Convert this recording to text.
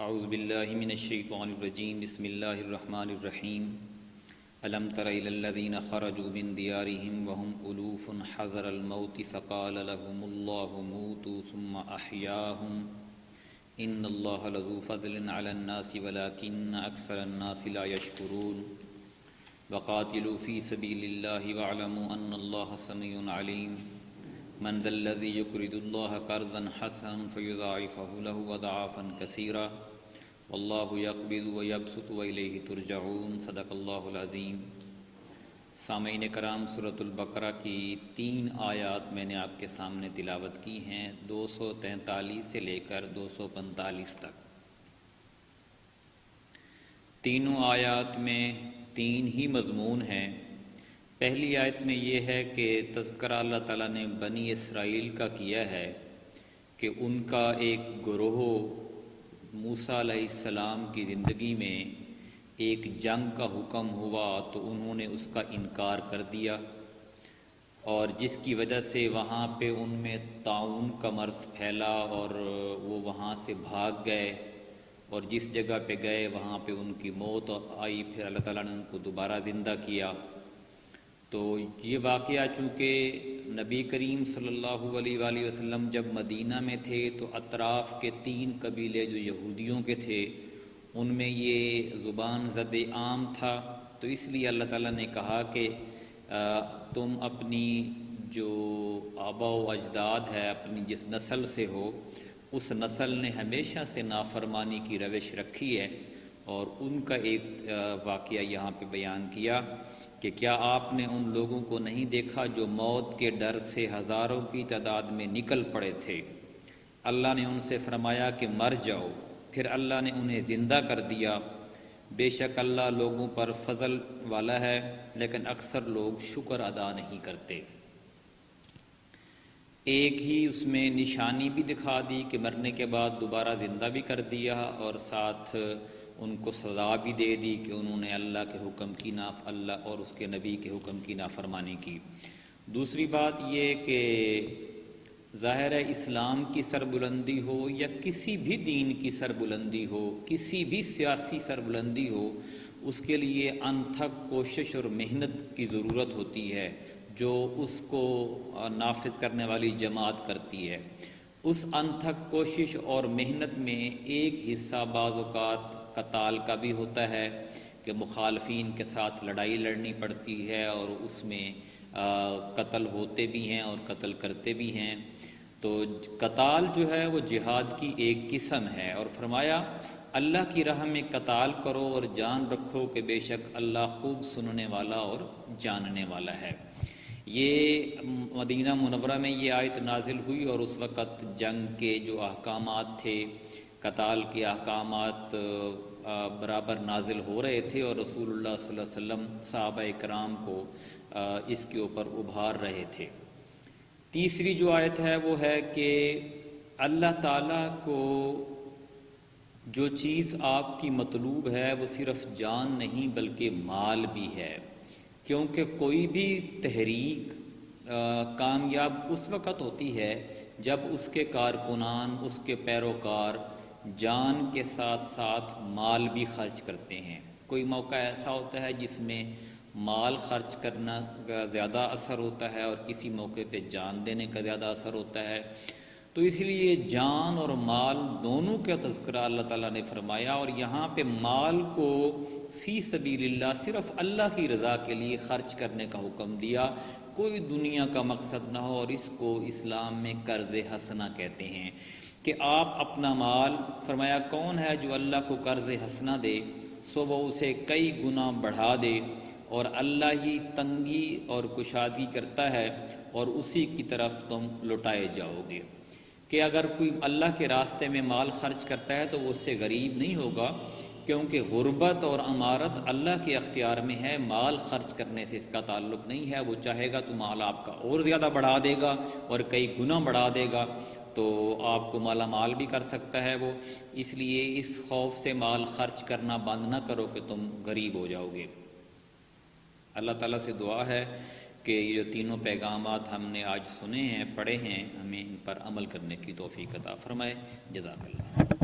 اعوذ باللہ من الشیطان الرجیم بسم اللہ الرحمن الرحیم الم تر الی الذین خرجوا من دیارہم وهم الوف حذر الموت فقال لهم اللہ موتوا ثم احیاهم ان اللہ لذو فضل علی الناس ولکن اکثر الناس لا یشکرون وقاتلوا فی سبیل اللہ واعلموا ان اللہ سمیع علیم من ذا الذی یقرض اللہ قرضا حسنا فیضاعفہ له اضعافا کثیرا واللہ یقبض ویبسط والیہ ترجعون صدق اللہ العظیم۔ سامعین کرام، سورۃ البقرہ کی 3 آیات میں نے آپ کے سامنے تلاوت کی ہیں، 243 سے لے کر 245 تک۔ تینوں آیات میں 3 ہی مضمون ہیں۔ پہلی آیت میں یہ ہے کہ تذکرہ اللہ تعالیٰ نے بنی اسرائیل کا کیا ہے کہ ان کا ایک گروہ موسیٰ علیہ السلام کی زندگی میں ایک جنگ کا حکم ہوا تو انہوں نے اس کا انکار کر دیا، اور جس کی وجہ سے وہاں پہ ان میں طاعون کا مرض پھیلا اور وہ وہاں سے بھاگ گئے، اور جس جگہ پہ گئے وہاں پہ ان کی موت آئی، پھر اللہ تعالیٰ نے ان کو دوبارہ زندہ کیا۔ تو یہ واقعہ چونکہ نبی کریم صلی اللہ علیہ وآلہ وسلم جب مدینہ میں تھے تو اطراف کے 3 قبیلے جو یہودیوں کے تھے ان میں یہ زبان زد عام تھا، تو اس لیے اللہ تعالیٰ نے کہا کہ تم اپنی جو آبا و اجداد ہے، اپنی جس نسل سے ہو، اس نسل نے ہمیشہ سے نافرمانی کی روش رکھی ہے، اور ان کا ایک واقعہ یہاں پہ بیان کیا کہ کیا آپ نے ان لوگوں کو نہیں دیکھا جو موت کے ڈر سے ہزاروں کی تعداد میں نکل پڑے تھے؟ اللہ نے ان سے فرمایا کہ مر جاؤ، پھر اللہ نے انہیں زندہ کر دیا۔ بے شک اللہ لوگوں پر فضل والا ہے، لیکن اکثر لوگ شکر ادا نہیں کرتے۔ ایک ہی اس میں نشانی بھی دکھا دی کہ مرنے کے بعد دوبارہ زندہ بھی کر دیا، اور ساتھ ان کو سزا بھی دے دی کہ انہوں نے اللہ کے حکم کی اللہ اور اس کے نبی کے حکم کی نافرمانی کی۔ دوسری بات یہ کہ ظاہر ہے اسلام کی سربلندی ہو یا کسی بھی دین کی سربلندی ہو، کسی بھی سیاسی سربلندی ہو، اس کے لیے انتھک کوشش اور محنت کی ضرورت ہوتی ہے جو اس کو نافذ کرنے والی جماعت کرتی ہے۔ اس انتھک کوشش اور محنت میں ایک حصہ بعض اوقات قتال کا بھی ہوتا ہے کہ مخالفین کے ساتھ لڑائی لڑنی پڑتی ہے، اور اس میں قتل ہوتے بھی ہیں اور قتل کرتے بھی ہیں۔ تو قتال جو ہے وہ جہاد کی ایک قسم ہے، اور فرمایا اللہ کی راہ میں قتال کرو اور جان رکھو کہ بے شک اللہ خوب سننے والا اور جاننے والا ہے۔ یہ مدینہ منورہ میں یہ آیت نازل ہوئی، اور اس وقت جنگ کے جو احکامات تھے، قتال کے احکامات برابر نازل ہو رہے تھے، اور رسول اللہ صلی اللہ علیہ وسلم صحابہ کرام کو اس کے اوپر ابھار رہے تھے۔ تیسری جو آیت ہے وہ ہے کہ اللہ تعالیٰ کو جو چیز آپ کی مطلوب ہے وہ صرف جان نہیں بلکہ مال بھی ہے، کیونکہ کوئی بھی تحریک کامیاب اس وقت ہوتی ہے جب اس کے کارکنان، اس کے پیروکار جان کے ساتھ ساتھ مال بھی خرچ کرتے ہیں۔ کوئی موقع ایسا ہوتا ہے جس میں مال خرچ کرنا کا زیادہ اثر ہوتا ہے، اور کسی موقع پہ جان دینے کا زیادہ اثر ہوتا ہے۔ تو اس لیے جان اور مال دونوں کا تذکرہ اللہ تعالیٰ نے فرمایا، اور یہاں پہ مال کو فی سبیل اللہ صرف اللہ کی رضا کے لیے خرچ کرنے کا حکم دیا، کوئی دنیا کا مقصد نہ ہو، اور اس کو اسلام میں قرض حسنہ کہتے ہیں کہ آپ اپنا مال، فرمایا کون ہے جو اللہ کو قرض حسنہ دے سو وہ اسے کئی گنا بڑھا دے، اور اللہ ہی تنگی اور کشادگی کرتا ہے اور اسی کی طرف تم لوٹائے جاؤ گے۔ کہ اگر کوئی اللہ کے راستے میں مال خرچ کرتا ہے تو وہ اس سے غریب نہیں ہوگا، کیونکہ غربت اور امارت اللہ کے اختیار میں ہے، مال خرچ کرنے سے اس کا تعلق نہیں ہے۔ وہ چاہے گا تو مال آپ کا اور زیادہ بڑھا دے گا اور کئی گنا بڑھا دے گا، تو آپ کو مالا مال بھی کر سکتا ہے وہ۔ اس لیے اس خوف سے مال خرچ کرنا بند نہ کرو کہ تم غریب ہو جاؤ گے۔ اللہ تعالیٰ سے دعا ہے کہ یہ جو تینوں پیغامات ہم نے آج سنے ہیں، پڑھے ہیں، ہمیں ان پر عمل کرنے کی توفیق عطا فرمائے۔ جزاک اللہ۔